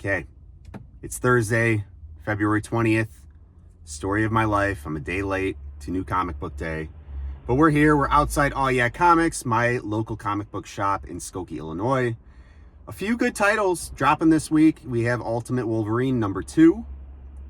Okay, it's Thursday, February 20th. Story of my life. I'm a day late to New Comic Book Day. But we're here. We're outside All Yeah Comics, my local comic book shop in Skokie, Illinois. A few good titles dropping this week. We have Ultimate Wolverine #2.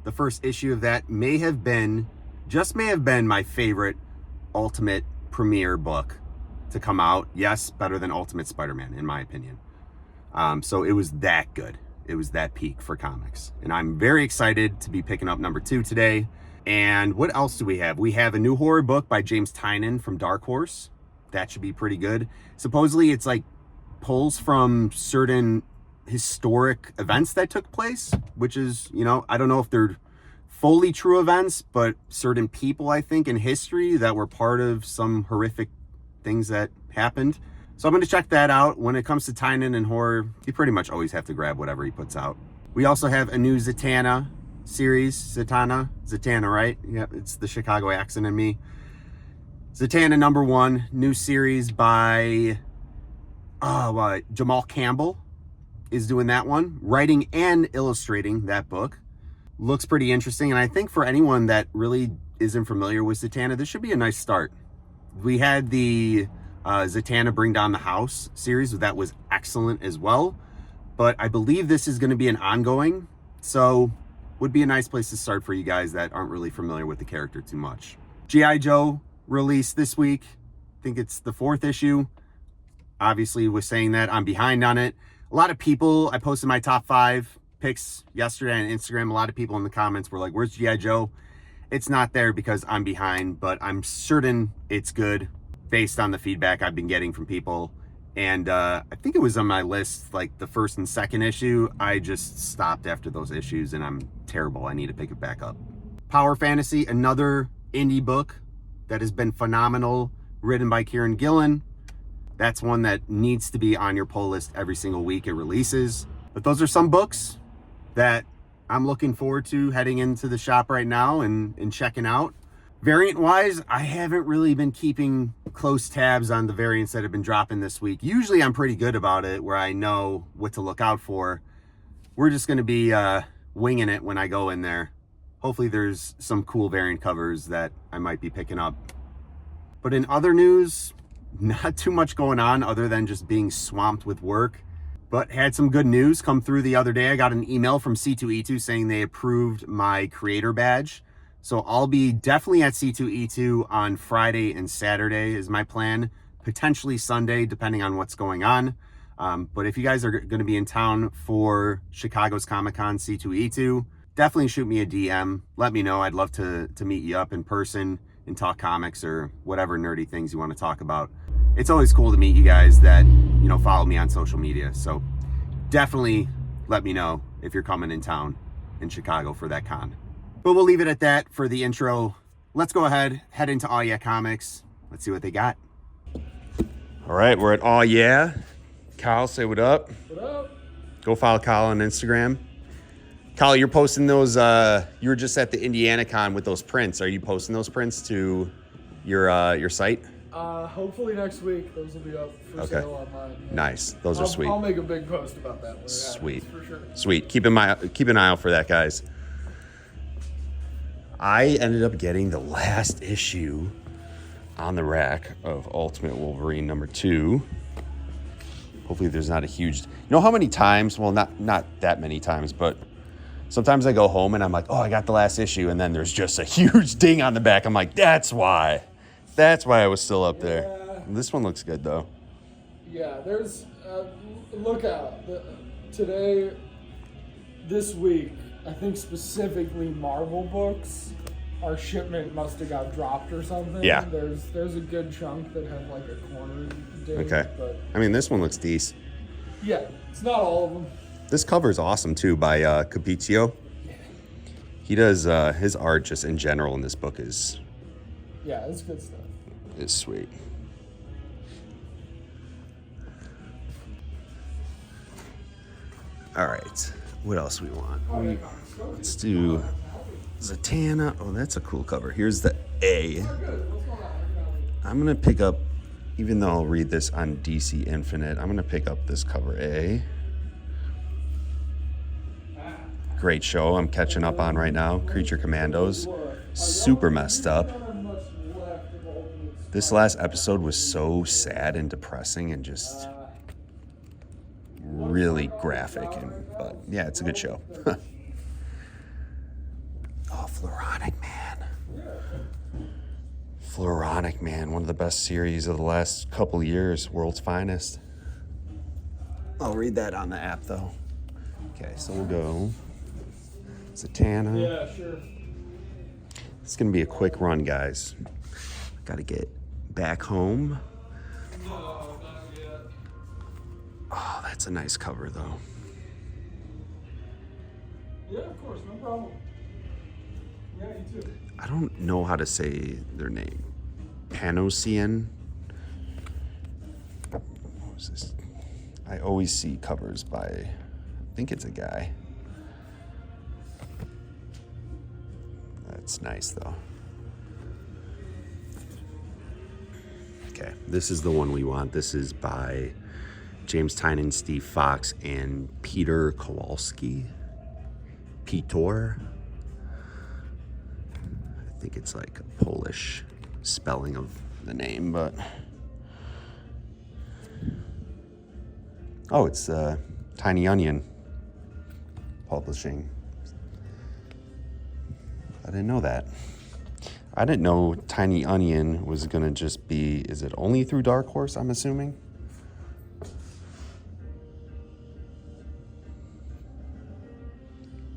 The first issue of that may have been my favorite Ultimate premiere book to come out. Yes, better than Ultimate Spider-Man, in my opinion. So it was that good. It was that peak for comics. And I'm very excited to be picking up #2 today. And what else do we have? We have a new horror book by James Tynion from Dark Horse. That should be pretty good. Supposedly it's like pulls from certain historic events that took place, which is, I don't know if they're fully true events, but certain people, I think, in history that were part of some horrific things that happened. So I'm going to check that out. When it comes to Tynion and horror, you pretty much always have to grab whatever he puts out. We also have a new Zatanna series. Zatanna, right? Yep, it's the Chicago accent in me. Zatanna #1, new series by Jamal Campbell is doing that one. Writing and illustrating that book. Looks pretty interesting. And I think for anyone that really isn't familiar with Zatanna, this should be a nice start. We had the Zatanna Bring Down the House series that was excellent as well, but I believe this is going to be an ongoing, so would be a nice place to start for you guys that aren't really familiar with the character too much. G.I. Joe released this week. I think it's the 4th issue. Obviously was saying that I'm behind on it. A lot of people, I posted my top 5 picks yesterday on Instagram. A lot of people in the comments were like, where's G.I. Joe? It's not there because I'm behind, but I'm certain it's good based on the feedback I've been getting from people. And I think it was on my list, like the 1st and 2nd issue. I just stopped after those issues and I'm terrible. I need to pick it back up. Power Fantasy, another indie book that has been phenomenal, written by Kieran Gillen. That's one that needs to be on your pull list every single week it releases. But those are some books that I'm looking forward to heading into the shop right now and checking out. Variant-wise, I haven't really been keeping close tabs on the variants that have been dropping this week. Usually I'm pretty good about it, where I know what to look out for. We're just going to be winging it when I go in there. Hopefully there's some cool variant covers that I might be picking up. But in other news, not too much going on other than just being swamped with work. But had some good news come through the other day. I got an email from C2E2 saying they approved my creator badge. So I'll be definitely at C2E2 on Friday and Saturday is my plan. Potentially Sunday, depending on what's going on. But if you guys are going to be in town for Chicago's Comic-Con C2E2, definitely shoot me a DM. Let me know. I'd love to meet you up in person and talk comics or whatever nerdy things you want to talk about. It's always cool to meet you guys that, follow me on social media. So definitely let me know if you're coming in town in Chicago for that con. But we'll leave it at that for the intro. Let's go ahead, head into All Yeah Comics. Let's see what they got. All right, we're at All Yeah. Kyle, say what up. What up? Go follow Kyle on Instagram. Kyle, you're posting those, you were just at the Indiana Con with those prints. Are you posting those prints to your site? Hopefully next week. Those will be up for sale online. Yeah. Nice. Those are sweet. I'll make a big post about that. Sweet. For sure. Sweet. Keep an eye out for that, guys. I ended up getting the last issue on the rack of Ultimate Wolverine #2. Hopefully there's not a huge... how many times, well, not that many times, but sometimes I go home and I'm like, oh, I got the last issue, and then there's just a huge ding on the back. I'm like, that's why I was still up there. This one looks good, though. Yeah, there's... look out. This week, I think specifically Marvel books, our shipment must have got dropped or something. Yeah. There's a good chunk that have like a corner date. Okay. But I mean, this one looks decent. yeah, it's not all of them. This cover is awesome, too, by Capizio. Yeah. He does, his art just in general in this book is... Yeah, it's good stuff. It's sweet. All right. What else we want? Let's do Zatanna. Oh, that's a cool cover. Here's the A. I'm going to pick up, even though I'll read this on DC Infinite, I'm going to pick up this cover A. great show I'm catching up on right now. Creature Commandos. Super messed up. This last episode was so sad and depressing and just really graphic. But yeah, it's a good show. Oh, Floronic Man. Floronic Man, one of the best series of the last couple years. World's Finest. I'll read that on the app, though. Okay, so we'll go Zatanna. Yeah, sure. It's going to be a quick run, guys. Got to get back home. Oh, that's a nice cover, though. Yeah, of course, no problem. Yeah, you too. I don't know how to say their name. Panosian. What was this? I always see covers by, I think it's a guy. That's nice, though. Okay, this is the one we want. This is by James Tynan, Steve Fox, and Peter Kowalski. Pitor. I think it's like a Polish spelling of the name, but... Oh, it's Tiny Onion Publishing. I didn't know that. I didn't know Tiny Onion was going to just be... Is it only through Dark Horse, I'm assuming?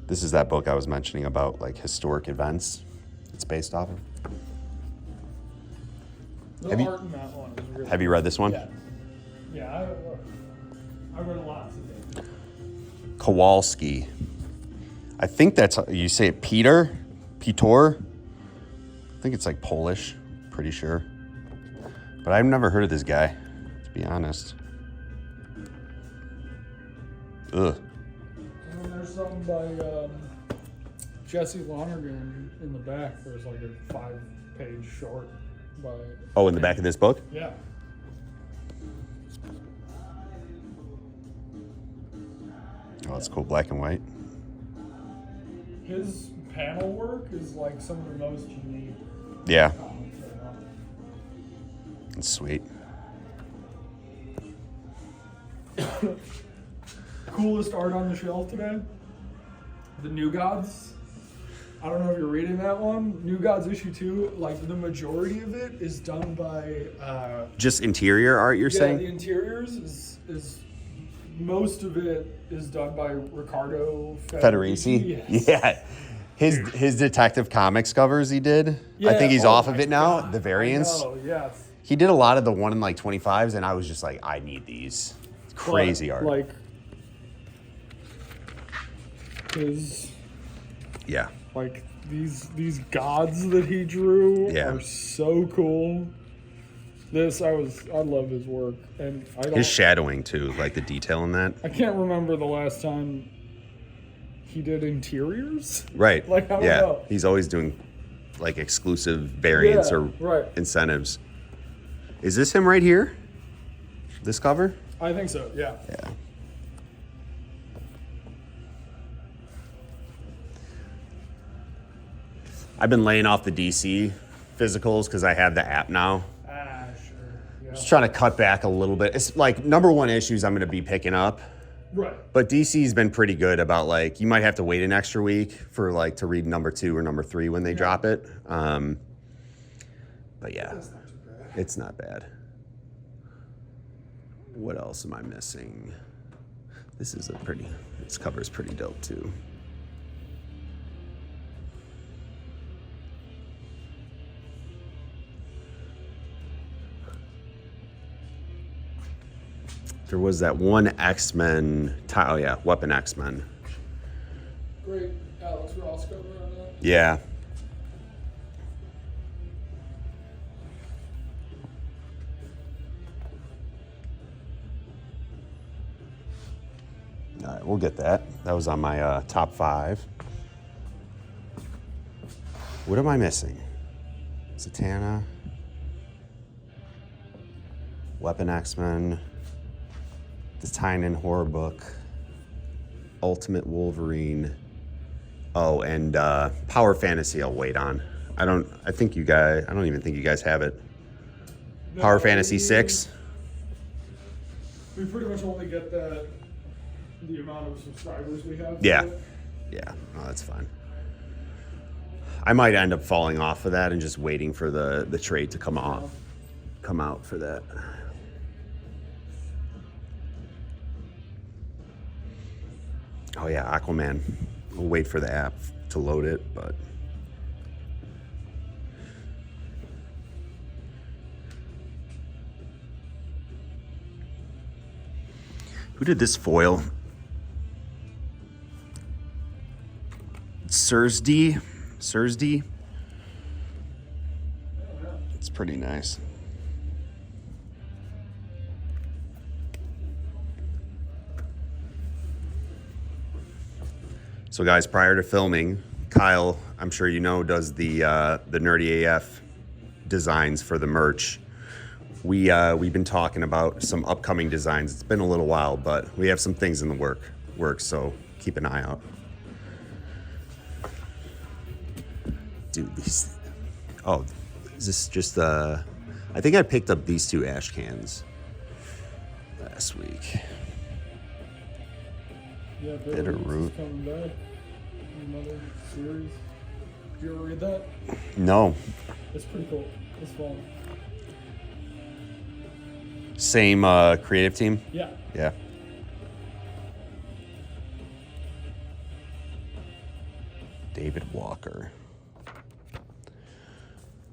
This is that book I was mentioning about, like, historic events it's based off of. The Have you- art in that one is really Have you read this one? Yeah. Yeah, I read a lot today. Kowalski. I think that's... You say it Peter? Pitor? I think it's like Polish. Pretty sure. But I've never heard of this guy, to be honest. Ugh. And then there's something by Jesse Lonergan in the back. There's like a 5-page short by... Oh, in the back of this book? Yeah. Oh, it's cool. Black and white. His panel work is like some of the most unique Yeah. comics right now. It's sweet. Coolest art on the shelf today? The New Gods. I don't know if you're reading that one. New Gods issue 2, like the majority of it is done by Just interior art, you're the saying? interiors is most of it is done by Riccardo Federici? Yes. Yeah. His Detective Comics covers he did. I Yeah, think he's oh off of my it now, God. the variants. Oh, yes. He did a lot of the 1 in like 25s, and I was just like, I need these. It's crazy But, art. Like his Yeah. like these gods that he drew Yeah. are so cool. I love his work, and His shadowing, too, like the detail in that. I can't remember the last time he did interiors. Right. Like, I don't yeah. know. He's always doing like exclusive variants Yeah, or right. incentives. Is this him right here? This cover? I think so. Yeah. Yeah. I've been laying off the DC physicals because I have the app now. Sure. Yeah. Just trying to cut back a little bit. It's like number 1 issues I'm going to be picking up. Right. But DC's been pretty good about like, you might have to wait an extra week for like to read number 2 or number 3 when they drop it. But yeah, That's not too bad. it's not bad. What else am I missing? This cover's pretty dope too. There was that one X-Men, oh yeah, Weapon X-Men. Great Alex Ross cover on that. Yeah. All right, we'll get that. That was on my top 5. What am I missing? Zatanna, Weapon X-Men, the Tynan horror book, Ultimate Wolverine, Oh, and Power Fantasy I'll wait on. I don't even think you guys have it. Power Fantasy 6? We pretty much only get the amount of subscribers we have. Yeah. Yeah, no, that's fine. I might end up falling off of that and just waiting for the trade to come out for that. Oh yeah, Aquaman. We'll wait for the app to load it, but who did this foil? Sursd? It's pretty nice. So guys, prior to filming, Kyle, I'm sure you know, does the Nerdy AF designs for the merch. We've been talking about some upcoming designs. It's been a little while, but we have some things in the works, so keep an eye out. Dude, these, oh, is this just I think I picked up these 2 ash cans last week. Yeah, Bitterroot. Coming back. Another series. Did you ever read that? No. It's pretty cool. It's fun. Same creative team? Yeah. Yeah. David Walker.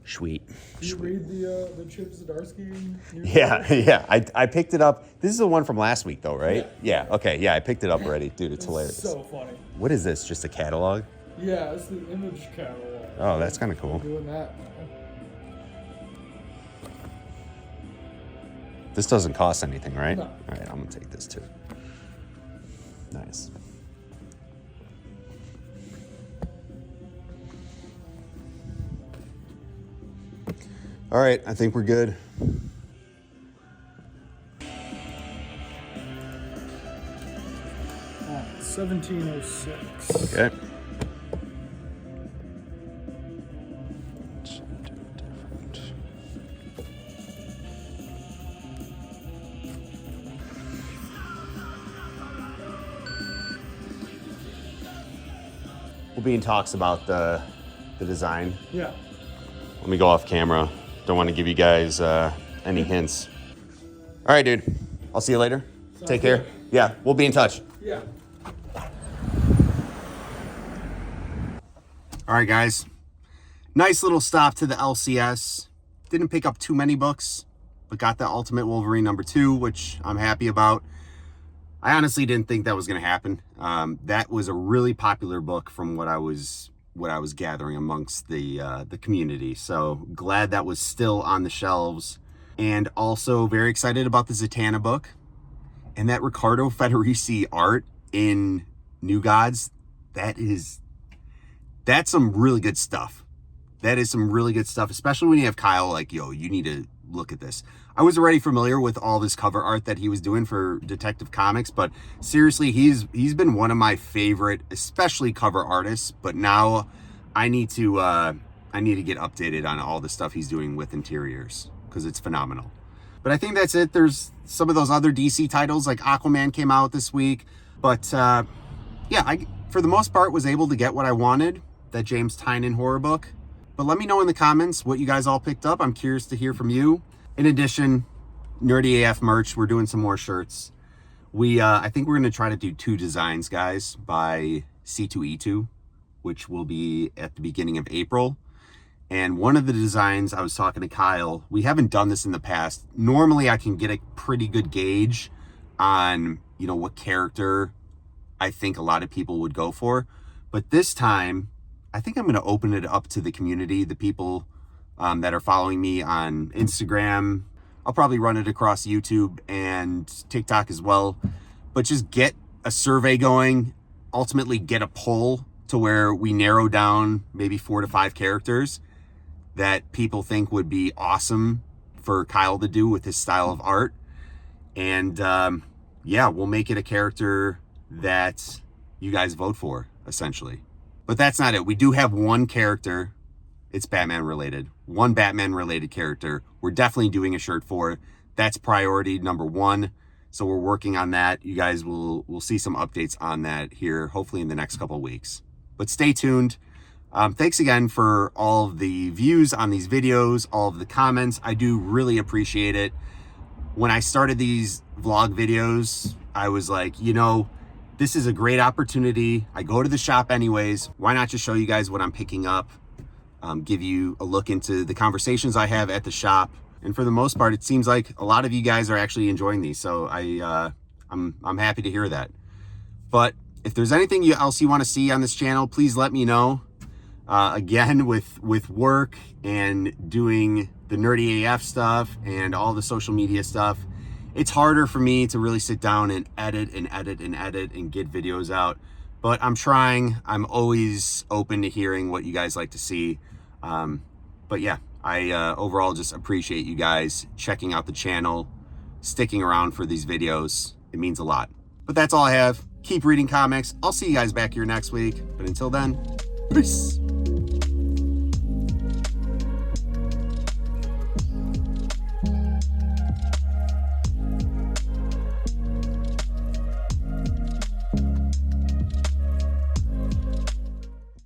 Sweet. Did you read the Chip Zdarsky news? Yeah. I picked it up. This is the one from last week, though, right? Yeah. Okay. Yeah, I picked it up already, dude. It's hilarious. So funny. What is this? Just a catalog? Yeah, it's the image catalog. Oh, that's kind of cool. Doing that. This doesn't cost anything, right? No. All right, I'm gonna take this too. Nice. All right, I think we're good. 1706. Okay. We'll be in talks about the design. Yeah. Let me go off camera. Don't want to give you guys any hints. All right, dude. I'll see you later. Take care. Yeah, we'll be in touch. Yeah. All right, guys. Nice little stop to the LCS. Didn't pick up too many books, but got the Ultimate Wolverine #2, which I'm happy about. I honestly didn't think that was going to happen. That was a really popular book from what I was gathering amongst the community. So glad that was still on the shelves, and also very excited about the Zatanna book and that Riccardo Federici art in New Gods. That's some really good stuff. That is some really good stuff, especially when you have Kyle like, yo, you need to look at this. I was already familiar with all this cover art that he was doing for Detective Comics, but seriously, he's been one of my favorite, especially cover artists. But now I need to get updated on all the stuff he's doing with interiors because it's phenomenal. But I think that's it. There's some of those other DC titles like Aquaman came out this week, but yeah, I for the most part was able to get what I wanted, that James Tynion horror book. But let me know in the comments what you guys all picked up. I'm curious to hear from you. In addition, Nerdy AF merch, we're doing some more shirts. I think we're going to try to do 2 designs, guys, by C2E2, which will be at the beginning of April. And one of the designs, I was talking to Kyle, we haven't done this in the past. Normally, I can get a pretty good gauge on, what character I think a lot of people would go for. But this time, I think I'm going to open it up to the community, the people that are following me on Instagram. I'll probably run it across YouTube and TikTok as well. But just get a survey going, ultimately get a poll to where we narrow down maybe 4 to 5 characters that people think would be awesome for Kyle to do with his style of art. And yeah, we'll make it a character that you guys vote for, essentially. But that's not it. We do have one character. It's Batman related. One Batman related character. We're definitely doing a shirt for. That's priority number one. So we're working on that. You guys will see some updates on that here, hopefully in the next couple of weeks. But stay tuned. Thanks again for all of the views on these videos, all of the comments. I do really appreciate it. When I started these vlog videos, I was like, you know, this is a great opportunity. I go to the shop anyways. Why not just show you guys what I'm picking up? Give you a look into the conversations I have at the shop. And for the most part, it seems like a lot of you guys are actually enjoying these. So I'm happy to hear that. But if there's anything else you want to see on this channel, please let me know. Again, with work and doing the nerdy AF stuff and all the social media stuff, it's harder for me to really sit down and edit and get videos out. But I'm trying. I'm always open to hearing what you guys like to see. But yeah, I overall just appreciate you guys checking out the channel, sticking around for these videos. It means a lot. But that's all I have. Keep reading comics. I'll see you guys back here next week. But until then, peace.